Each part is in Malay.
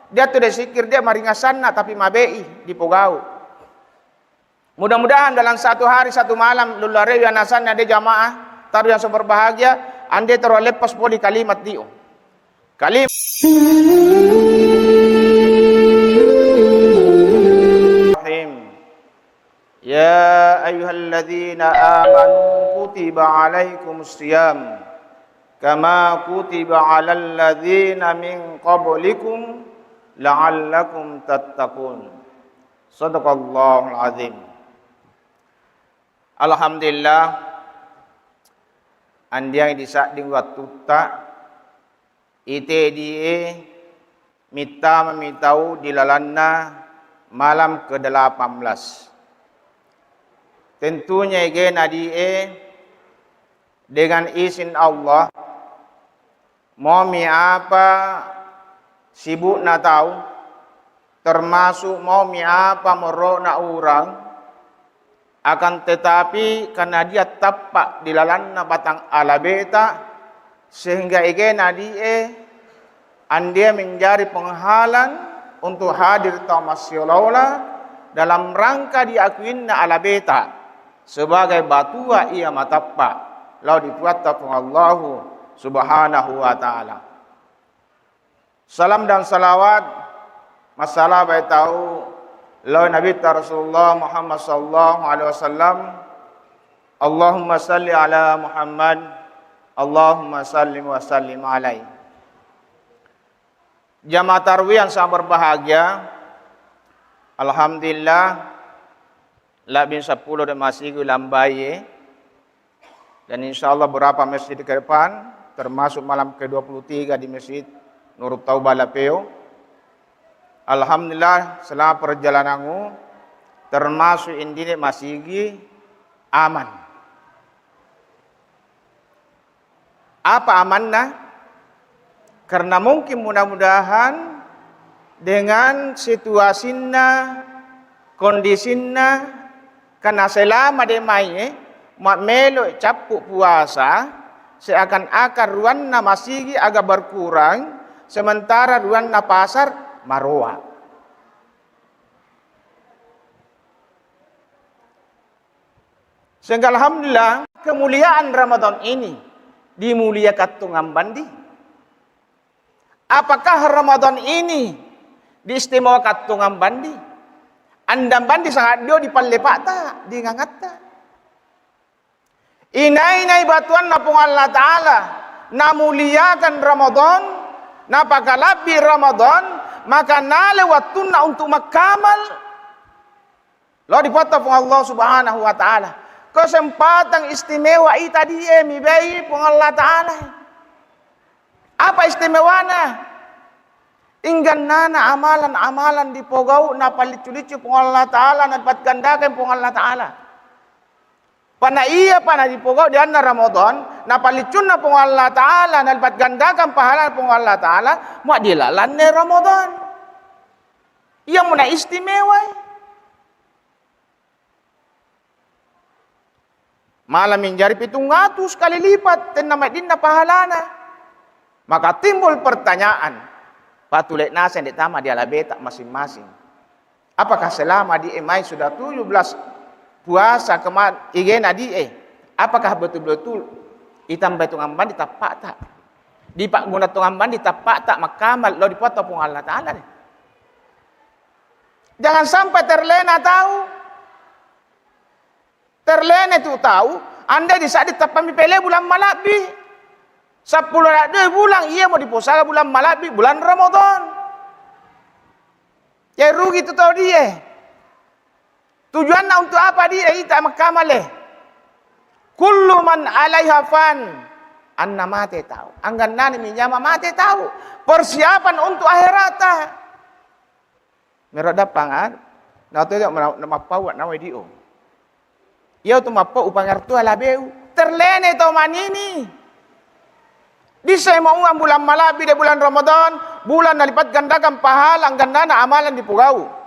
Dia tu dia sikir dia maringasan na tapi mabei di pogau. Mudah-mudahan dalam satu hari satu malam lularewi anasanna dia jamaah taru yang berbahagia ande taru lepas poli kalimat dio. Kalimat Ya ayyuhalladzina amanu kutiba alaikumus siyam kama kutiba alal ladzina min qablikum la'allakum tattaqun. Shadaqallahul azim. Alhamdulillah andiang disading waktu tak ite die mita memitau dilalanna malam ke-18. Tentunya igen adie dengan izin Allah mau mi apa sibuk na tahu termasuk mau mi apa merok na orang akan tetapi karena dia tapak di lalanna batang alabeta sehingga igen adie andia menjadi penghalang untuk hadir taumasyolaula dalam rangka diakuinna alabeta sebagai batua ia matappa lau dipuattakum Allahu subhanahu wa ta'ala. Salam dan salawat masalah baik tahu lau Nabi Rasulullah Muhammad sallallahu alaihi wasallam. Allahumma salli ala Muhammad, Allahumma sallim wa sallim alaihi. Jamaah tarawih yang sangat berbahagia, alhamdulillah labin 10 dan masih lambai dan insyaallah beberapa masjid ke depan termasuk malam ke-23 di Masjid Nurul Taubah Lapeo. Alhamdulillah selama perjalananku termasuk indine masih aman. Apa amannya? Karena mungkin mudah-mudahan dengan situasinya, kondisinya, karena selama dia main, mak melo capuk puasa, seakan-akan ruanna masih agak berkurang, sementara ruanna pasar marwa. Sehingga alhamdulillah kemuliaan Ramadan ini dimuliakan tunggam bandi. Apakah Ramadan ini diistimewakan tunggam bandi? Andam bandi sangat dio di pallepak tak, di ngangat tak. Inai batuan napung Allah Ta'ala, na muliakan Ramadan, na pakalabi Ramadan, maka na lewatuna untuk makamal. Lalu dipotong Allah Subhanahu Wa Ta'ala. Kesempatan istimewa itu tadi mi bayi pung Allah Ta'ala. Apa istimewanya? Inggan nana amalan-amalan di pogau na palicu-licu pung Allah Ta'ala na dapat gandakan pung Allah Ta'ala. Pana iya pana di pogau di anna Ramadan na palicun na pung Allah Ta'ala na dapat gandakan pahala pung Allah Ta'ala mau dilalan ne Ramadan. Ia muna istimewa. Malam menjadi 700 kali lipat dan nama dinna pahalana. Maka timbul pertanyaan, patulek nasa yang ditama di alabeta masing-masing. Apakah selama di emai sudah 17 puasa kemarin igena di apakah betul-betul itam betungan bandi tapak tak? Di pak guna tungan bandi tapak tak makamal lo dipotong pung Allah Ta'ala. Jangan sampai terlena tahu. Terlena itu tahu, anda di saat ditapami pele bulan Malabi. 10 bulan ia mau dipuasa bulan Malabi, bulan Ramadan. Ya rugi itu tahu dia. Tujuannya untuk apa dia? Ita makamale. Kullu man alaiha fan. Anna mate tahu. Anggan nani minyama mate tahu. Persiapan untuk akhirat. Meroda pangan. Nah tu dia mapawat nawai dio. Ia tu mapa upangartu alabeu. Terlene tau manini. Di saya mau bulan Malabi di bulan Ramadan, bulan nalipat gandakan pahala gandana amalan di pugau.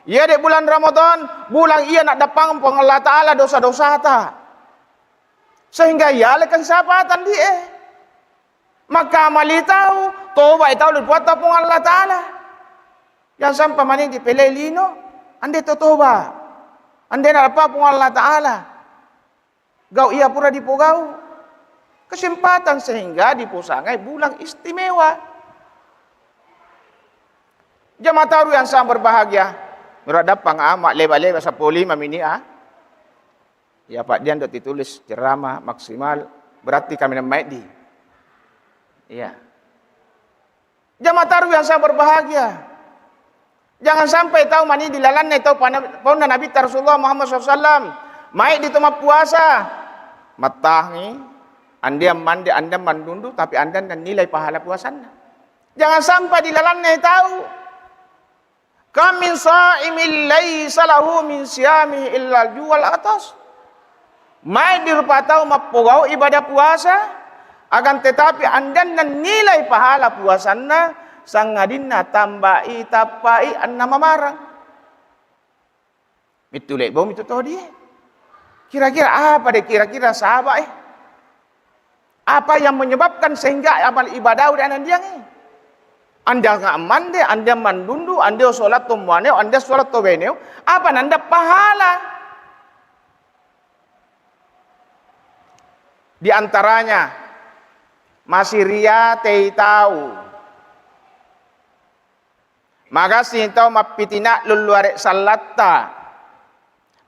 Ia di bulan Ramadan, bulan ia nak dapang pung Allah Ta'ala dosa-dosa ta. Sehingga ia lekan sapatan dia. Maka amali tahu, tobat tahu dibuat pung Allah Ta'ala. Jangan sampai mani di pelelino, ande totoba. Ande na apa pun Allah Ta'ala. Gau ia pura dipogau. Kesempatan sehingga dipusangai bulan istimewa. Jamaah taruh yang sangat berbahagia. Meradap amak leba-leba 15 mini Ya Pak Dian dok ditulis ceramah maksimal. Berarti kami nama di. Iya. Jamaah taruh yang sangat berbahagia. Jangan sampai tahu mani dilalan tahu pona Nabi Rasulullah Muhammad SAW. Mai di tempat puasa. Matahi. Anda mandi, anda mandundu, tapi anda nilai pahala puasanya. Jangan sampai dilalan tahu. Kam min sa'imil laisa lahu min siyamihi illa jual atas. Mai di rupa tahu mapugau ibadah puasa. Akan tetapi anda nilai pahala puasanya. Sangadina tambai tapai anna mamarang. Mitulek bom itu tahu dia. Kira-kira apa deh kira-kira sahabat Apa yang menyebabkan sehingga amal ibadah dan dia ni? Anda enggak mandi, anda mandundu, anda solat tumuaneo, anda solat tobeneo, apa nanda pahala? Di antaranya masih ria tei tahu. Maka sintaw mapitina luluarek salatta.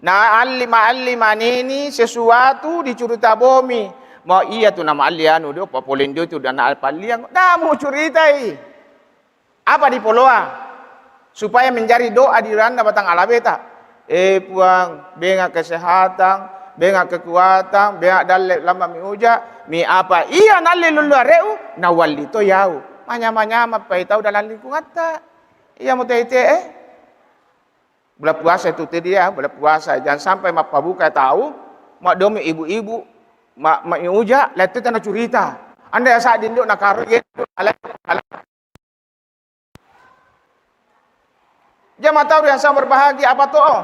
Na alima nini sesuatu dicuruta bomi. Mau iya tu nama alianu dia papolindo tu dan alpaliang. Dah mau curitai. Apa di poloa? Supaya menjadi doa di randa batang alabeta. Puang, benga kesehatan, benga kekuatan, benga dalek lama mi uja, mi apa? Iya nalle luluareu nawali to yau. Manya-manya paitau dalam lingkungan tak. Iya mau tete bulan puasa itu dia, bulan puasa jangan sampai mak pabuka tahu, mak domi ibu-ibu, mak uja, lihat itu tanah curita. Anda saat dinduk nak karget, jamaah tahu yang sangat berbahagia apa tuh?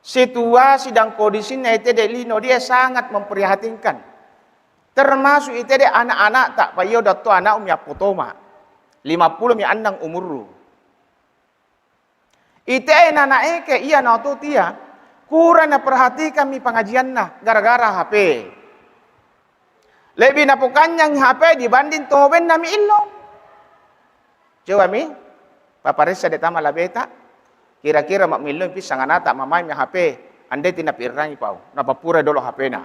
Situasi dan kondisinya itu lino dia sangat memprihatinkan. Termasuk itu dia anak-anak tak payah dato anak potoma 50 mi andang umuru. Ite nana ke iya na tu tia kurang na perhatikan mi pengajian na gara-gara HP. Lebih na pukanyang HP dibanding toben na mi ilong. Coba mi paparesa de tama labeta kira-kira mak milong pisang anata mamay mi HP ande tinapirang pau napapura dolo HP na.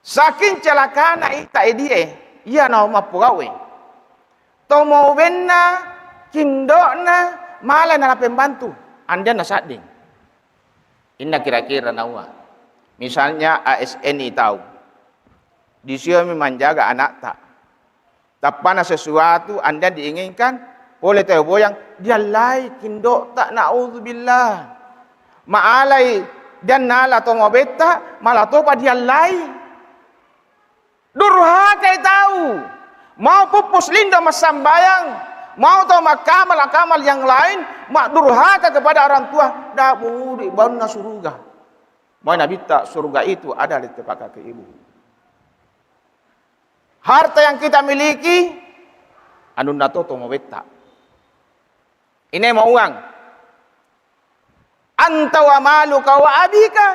Saking celaka na ita idie iya na mapugawe. Tomoben na kindokna malah na pembantu anda nasading inna kira-kira nawa misalnya ASN tahu di sini menjaga anak tak tapana sesuatu anda diinginkan boleh tahu boyang dia lai kindok tak naudzubillah maalai dan nala to mobeta malah to pa dia lai durhaka tahu mau pupus linda masambayang mau tahu makamal yang lain, mak durhaka kepada orang tua, dah budi baru na surga. Mau Nabi tak surga itu ada di tempat kaki ibu. Harta yang kita miliki, anu nato to mau beta. Ini mau uang. Anta wa maluka wa abika.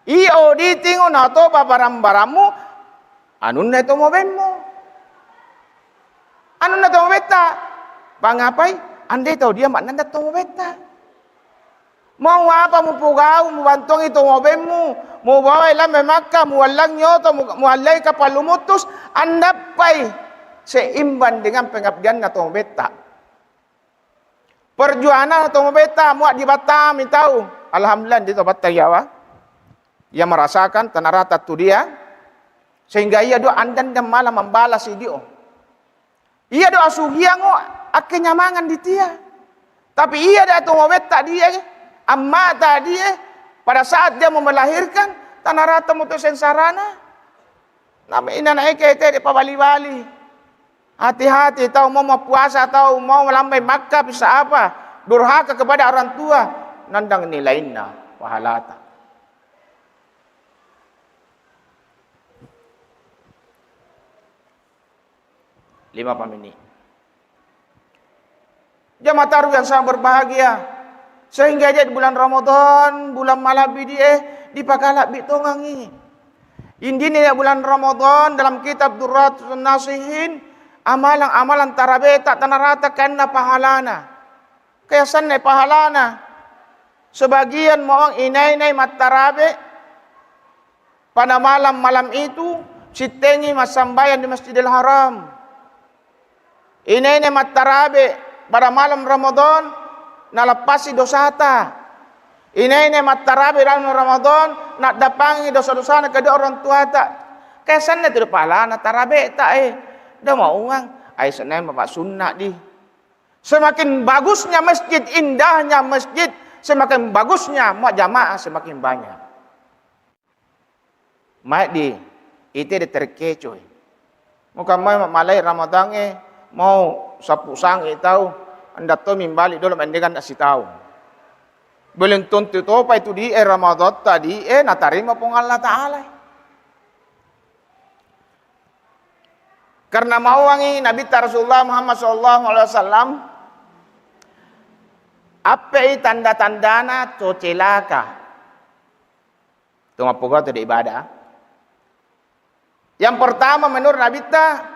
Io ditingo nato paparam-baramu, anu nato mau benmu. Anu nato mau beta. Pangapai? Andai tahu dia makna nanda tomo beta. Mau apa mu pugau, mu bantong itu mobemu, mu bawa ilam Makkah, mu walang nyoto, mu alay kapalumutus, andapai seimban dengan pengabdian na tomo beta. Perjuangan na tomo beta, muak di Batam tahu. Alhamdulillah di Batam Jawa. Ia merasakan tanarata tu dia, sehingga ia doa andan dan malam membalas dia. Ia doa sugiango kenyamangan di dia. Tapi ia dah tu mawet tak dia amma tak dia pada saat dia mau melahirkan tanah rata mutu sensarana. Nama ina naik ke pabali-bali. Hati-hati tahu mau puasa tahu mau melambai Makkah bisa apa? Durhaka kepada orang tua nandang nilainya pahalata. Lima menit. Jamaah taruh yang sangat berbahagia. Sehingga dia di bulan Ramadan, bulan malabi dia dipakalak bitongangi. Ini nih bulan Ramadan dalam kitab Durratun Nasihin, amalan-amalan tarawih tak tanarata karena pahalana. Kayasan nih pahalana. Sebagian mau inai-inai mat tarawih pada malam-malam itu sitengi masambayan di Masjidil Haram. Inai-inai mat tarawih pada malam Ramadan nalepasi dosata. Ini mat tarawih dalam Ramadan nak dapangi dosa-dosa kedua orang tua tak. Kesannya tidak pahala nak tarawih tak dah mau uang. Ai Senin bapak sunnah di. Semakin bagusnya masjid, indahnya masjid, semakin bagusnya mak jamaah semakin banyak. Mak di itu terkecoh. Muka mai malai Ramadan mau sapu sang tahu anda tu mimbalik dulu mendengar kasih tahu. Belum tentu apa itu di Ramadan tadi nak terima pun Allah Taala. Karena mau wangi Nabi Rasulullah Muhammad sallallahu alaihi wasallam apa tanda-tandana to celaka. Tu mapoga tu ibadah. Yang pertama menurut Nabi ta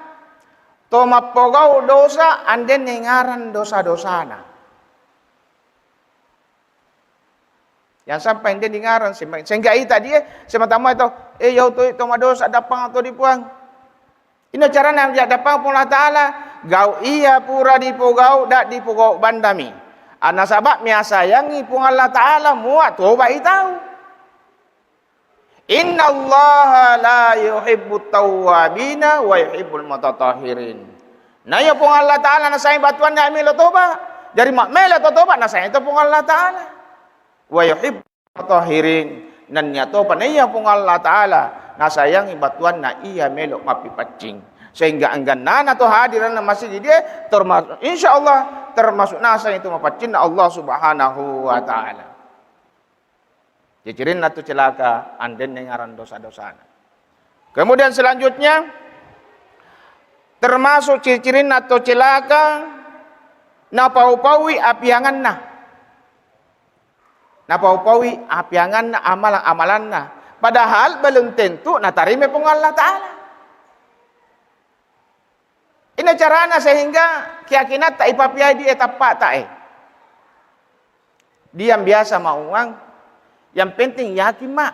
to mapogau dosa anden nengaran dosa-dosana. Yang sampai enden dengaran sehingga tadi semata-mata itu yau tu itu dosa dapang atau dipuang. Ini cara yang dia dapang pun Allah Taala gau iya pura dipogau dak dipogau bandami. Ana sabab mia sayangi pun Allah Taala muat tobat tahu. Inna Allah la yuhibbut tawwabina wa yuhibbul mutatahhirin. Nah ya pun Allah Taala nasai batuan nak ambil tobat. Dari mak mela tobat nasai itu pun Allah Taala. Wa yuhibbul mutatahhirin. Dan nyato panaya pun Allah Taala nasayangi batuan na iya melok mapi pacing. Sehingga enggan nana to hadiran masjid dia termasuk insyaallah termasuk nasa itu mapacin Allah Subhanahu wa taala. Cicirin atau celaka anden nengaran dosa-dosa. Kemudian selanjutnya termasuk cicirin atau celaka napau-pawi apiangan nah. Napau-pawi apiangan nah amalan-amalan nah. Padahal belum tentu natarime pun Allah Ta'ala. Ini caranya sehingga keyakinan tak ipapiai di etapa tak Dia yang biasa mau uang, yang penting yakin mak.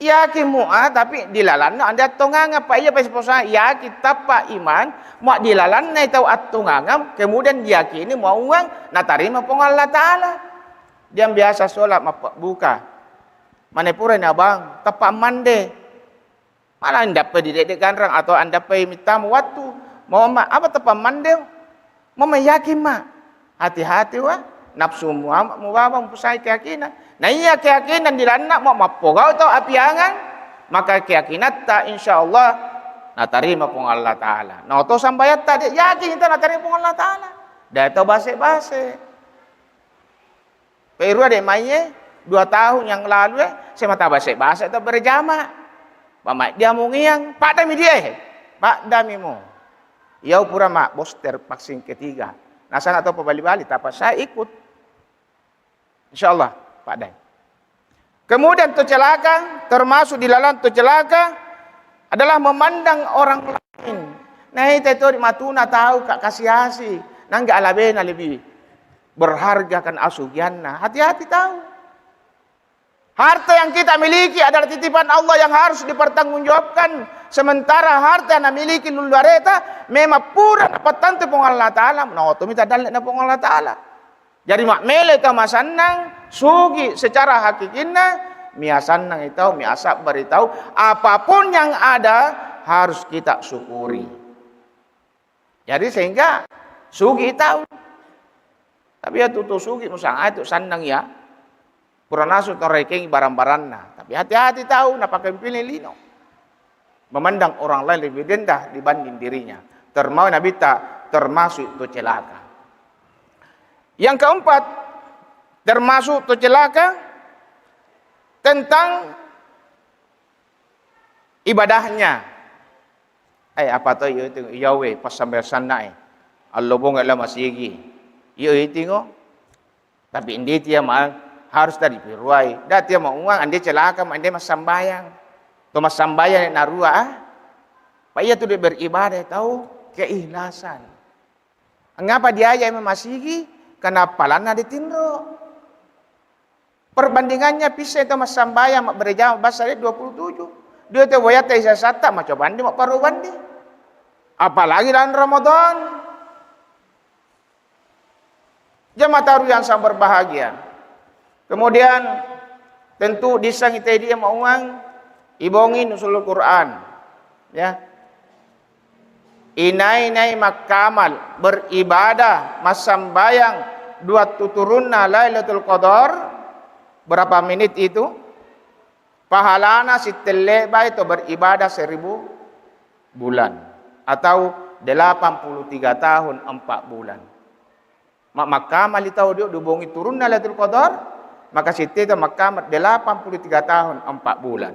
Yakin mu'ah tapi dilalan anda tongang apa iya pesposa yakin tapa iman mak dilalan na tahu atungangam kemudian yakini mau uang natarima pun Allah Ta'ala. Dia yang biasa solat buka. Mana pura ni abang, tapak mande. Malah anda pergi di ganrang atau anda pergi minta waktu. Mau mak apa tapak mande? Mau yakin mak. Hati-hati wah. Nafsu muam muam pusai keyakinan. Nah iya keyakinan di lanak mau mapogau atau apiangan. Maka keyakinan tak insyaallah natarima pun Allah Taala. Nah to sambayat tak yakin kita natarima pun Allah Taala. Dah tahu base-base. Peru ada mainnya 2 tahun yang lalu saya mata bahasa itu berjamaah. Bamak dia mau ngiang, Pak Dami dia. Pak Dami mu. Yau pura mak booster vaksin ketiga. Nah sana atau pembali-bali tapi saya ikut. Insyaallah Pak Dami. Kemudian tu celaka termasuk di dalam tu celaka adalah memandang orang lain. Nah itu di matuna tahu kak kasihasi. Nah enggak alabena lebih berharga kan asugianna. Hati-hati tahu. Harta yang kita miliki adalah titipan Allah yang harus dipertanggungjawabkan. Sementara harta yang miliki lulureta memang pura dapat tantu pun Allah Ta'ala. Nah, itu minta dalil pun Allah Ta'ala. Jadi mak mele itu masanang sugi secara hakikinnya miasanang itu miasa beritahu apapun yang ada harus kita syukuri. Jadi sehingga sugi tahu. Tapi ya tutu sugi musang itu sandang ya. Kurang nasu terreking barang-barangnya. Tapi hati-hati tahu nak pakai pilih lino. Memandang orang lain lebih rendah dibanding dirinya. Termasuk Nabi tak termasuk itu celaka. Yang keempat termasuk itu celaka tentang ibadahnya. Apa tu itu Yahweh pas sampai sana Allah bong alam masigi. Iyo itingo. Tapi hindi tiya harus dari piruai. Da tiya mauang ande celaka ande masambayang. To masambayang na narua Pa iya tu dia beribadah tahu keikhlasan. Ngapa dia aja masigi? Karena palana ditinro. Perbandingannya pisah itu mas sambayang mak berjam bahasa 27. Dia tu wayat isa sata mak coba andi mak paru bandi. Apalagi dalam Ramadan. Jemaah taruh yang sangat berbahagia. Kemudian tentu disang kita dia mau uang ibongi nusul Quran. Ya. Inai makamal beribadah mas sambayang 2 tuturunna Lailatul Qadar. Berapa menit itu? Pahalana siteleba itu beribadah 1000 bulan atau 83 tahun 4 bulan. Mak makamal itu dia dubungi turun Lailatul Qadar, maka situ itu makamal 83 tahun 4 bulan.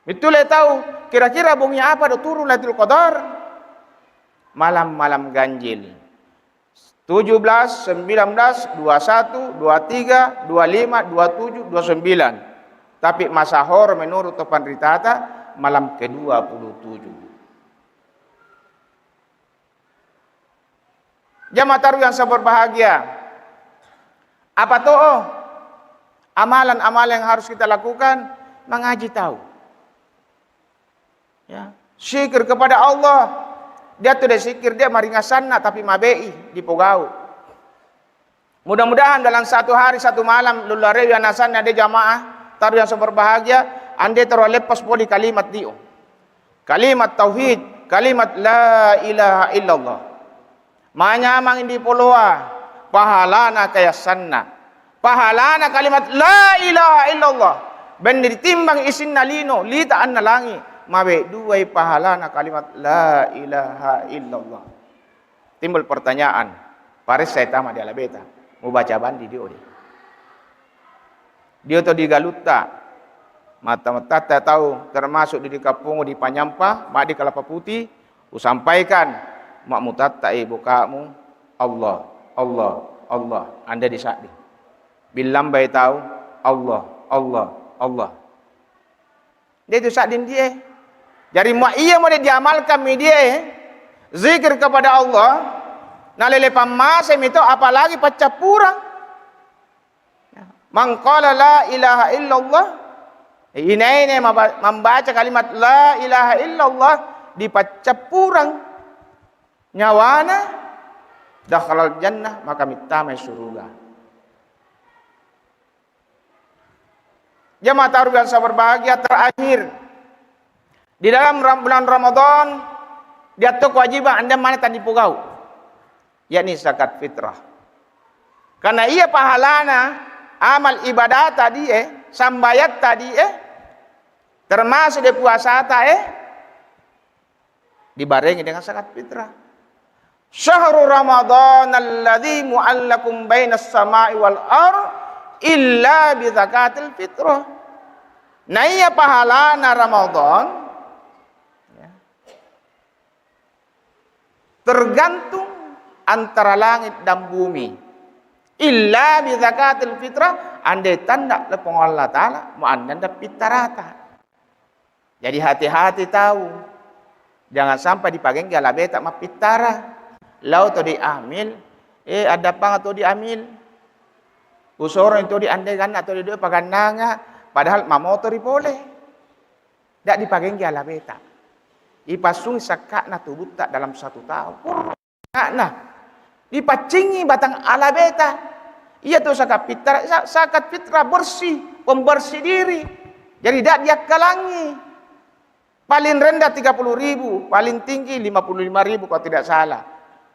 Betul tahu kira-kira bungnya apa do turun Lailatul Qadar? Malam-malam ganjil. 17, 19, 21, 23, 25, 27, 29. Tapi masahor menurut topan ritata malam ke-27. Jamaah taruh yang saya berbahagia. Apa tuh? Amalan-amalan yang harus kita lakukan, mengaji tahu. Ya, zikir kepada Allah. Dia tu zikir dia maringasanna tapi mabei di pogau. Mudah-mudahan dalam satu hari satu malam lularewi anasanna dia jamaah taruh yang berbahagia ande taruh lepas poli kalimat dio. Kalimat tauhid, kalimat la ilaha illallah. Manyamang indi poloa pahalana kaya sanna. Pahalana kalimat la ilaha illallah. Ben ditimbang isin nalino lita an nalangi. Mabe duai pahalana kalimat la ilaha illallah. Timbul pertanyaan, paris saya tamat di alabeta, mau baca bandi dia. Dia tu di Galuta, mata-mata tak tahu termasuk di Kapungu di Panyampa, mak di Kelapa Putih, usampaikan mak mutatta ibu kamu Allah, Allah, Allah. Anda di sakdi. Bilam bayi tahu Allah, Allah, Allah. Dia tu sakdin dia. Jadi ia mau diamalkan media zikir kepada Allah. Nalele pamasem itu apalagi pecah purang. Mangqala la ilaha illallah. Ini membaca kalimat la ilaha illallah dipecah purang nyawana dakhalal jannah maka mitamai surga. Jamaah taruh yang saya berbahagia terakhir. Di dalam bulan Ramadan, dia tu kewajiban anda mana tadi pugau, yakni zakat fitrah. Karena ia pahalana amal ibadah tadi sambayat tadi termasuk di puasa dibarengi dengan zakat fitrah. Syahrul Ramadan alladzi mu'allakum bainas sama'i wal ard illa bi zakatil fitrah. Nah ia pahalana Ramadan tergantung antara langit dan bumi. Illa bi zakatil fitrah andai tanda lepong Allah Ta'ala mau anda dapat rata. Jadi hati-hati tahu. Jangan sampai dipakai gala beta mah pitara. Lau to diambil, ada pang atau diambil. Usoron itu diandaikan atau di pagandanga padahal mamotori boleh. Dak dipakai gala beta. Ipasung sakak na tubut tak dalam 1 tahun. Nah, dipacingi batang ala beta. Ia tu zakat fitrah bersih, pembersih diri. Jadi tak dia kalangi. Paling rendah 30.000, paling tinggi 55.000 kalau tidak salah.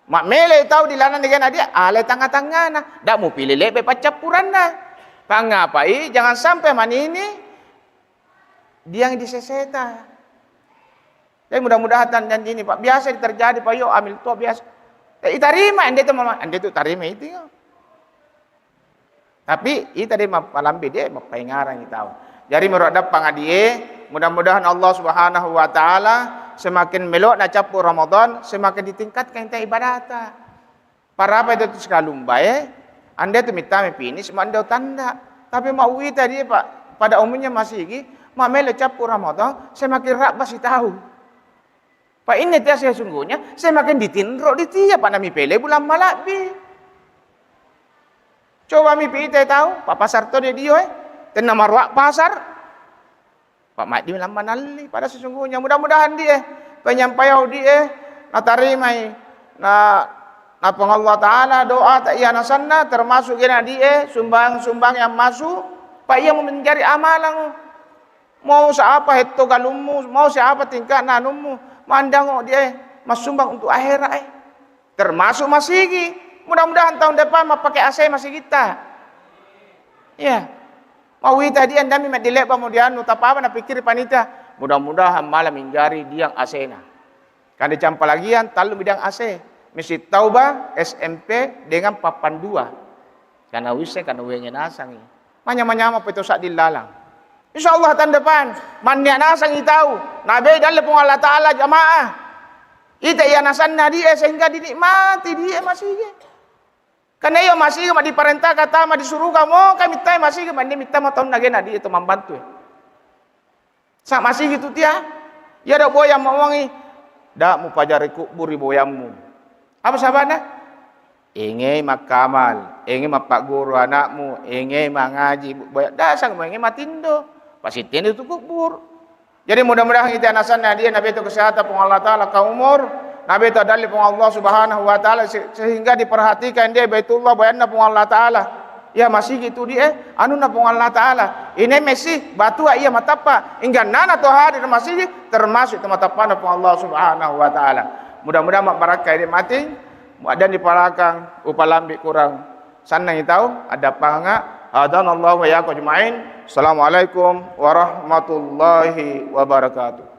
Mak mele tahu di lana dengan dia, alai tengah-tengah nah. Tak mau pilih lebe pacapuran nah. Pangapai jangan sampai man ini dia yang diseseta. Tapi mudah-mudahan janji ini Pak biasa terjadi Pak yo ambil tu biasa. Itarima ande tu mama ande tu tarima itu. Tapi ita dia mapalambi dia mapaingaran tahu. Jadi merodap pangadie mudah-mudahan Allah Subhanahu wa taala semakin melok nak capu Ramadan, semakin ditingkatkan kita ibadat. Para apa itu sekalum baik, anda tu minta mepini, semua anda tanda. Tapi maui tadi Pak, pada umumnya masih lagi, mak melok capu Ramadan, semakin rak masih tahu. Pak ini dia saya sungguhnya, semakin ditinrok di tiap Pak nami pele bulan Malabi. Coba mi kita tahu, Pak pasar tu dia tenang marwak pasar. Pak mak di dalam manali pada sesungguhnya mudah-mudahan dia penyampaian dia na tarimai na Allah taala doa tak iya nasanna termasuk kena dia sumbang-sumbang yang masuk Pak ia mencari amalan mau siapa hetto galummu mau siapa tingkat nanummu mandang dia masumbang untuk akhirat termasuk masigi mudah-mudahan tahun depan mau pakai AC masih kita ya. Mawi tadi anda memang dilek kemudian utapa apa nak pikir panitia. Mudah-mudahan malam menjari diang asena. Kan dicampa lagian talu bidang AC. Masjid Taubah SMP dengan papan 2. Karena wise kan uenya nasang. Manya-manya apa itu sak dilalang. Insyaallah tahun depan mannya nasang tahu. Nabi dalam pun Allah Taala jamaah. Ita ia nasanna dia sehingga dinikmati dia masih. Karena ia masih diperintah kata disuruh kamu kami minta masih minta mau tahun lagi nadi itu membantu. Sak masih gitu dia. Ya ada boyam mau wangi. Dak mu pajari kuburi boyammu. Apa sahabatnya? Ingin makamal, ingin mapak guru anakmu, ingin mengaji boyam. Dak sang ingin matindo. Pasti tindo itu kubur. Jadi mudah-mudahan kita nasanna dia Nabi itu kesehatan pun Allah Taala ka umur. Nabi itu dalil pun Allah Subhanahu wa taala sehingga diperhatikan dia Baitullah bayanna pun Allah taala. Ya masih gitu dia anu na pun Allah taala. Ini masih batu ia matapa hingga nana to hari masih termasuk matapa na pun Allah Subhanahu wa taala. Mudah-mudahan mak barakah dia mati dan dipalakang upalambi kurang. Sana tahu ada panga hadanallahu wa yaqul ajmain. Assalamualaikum warahmatullahi wabarakatuh.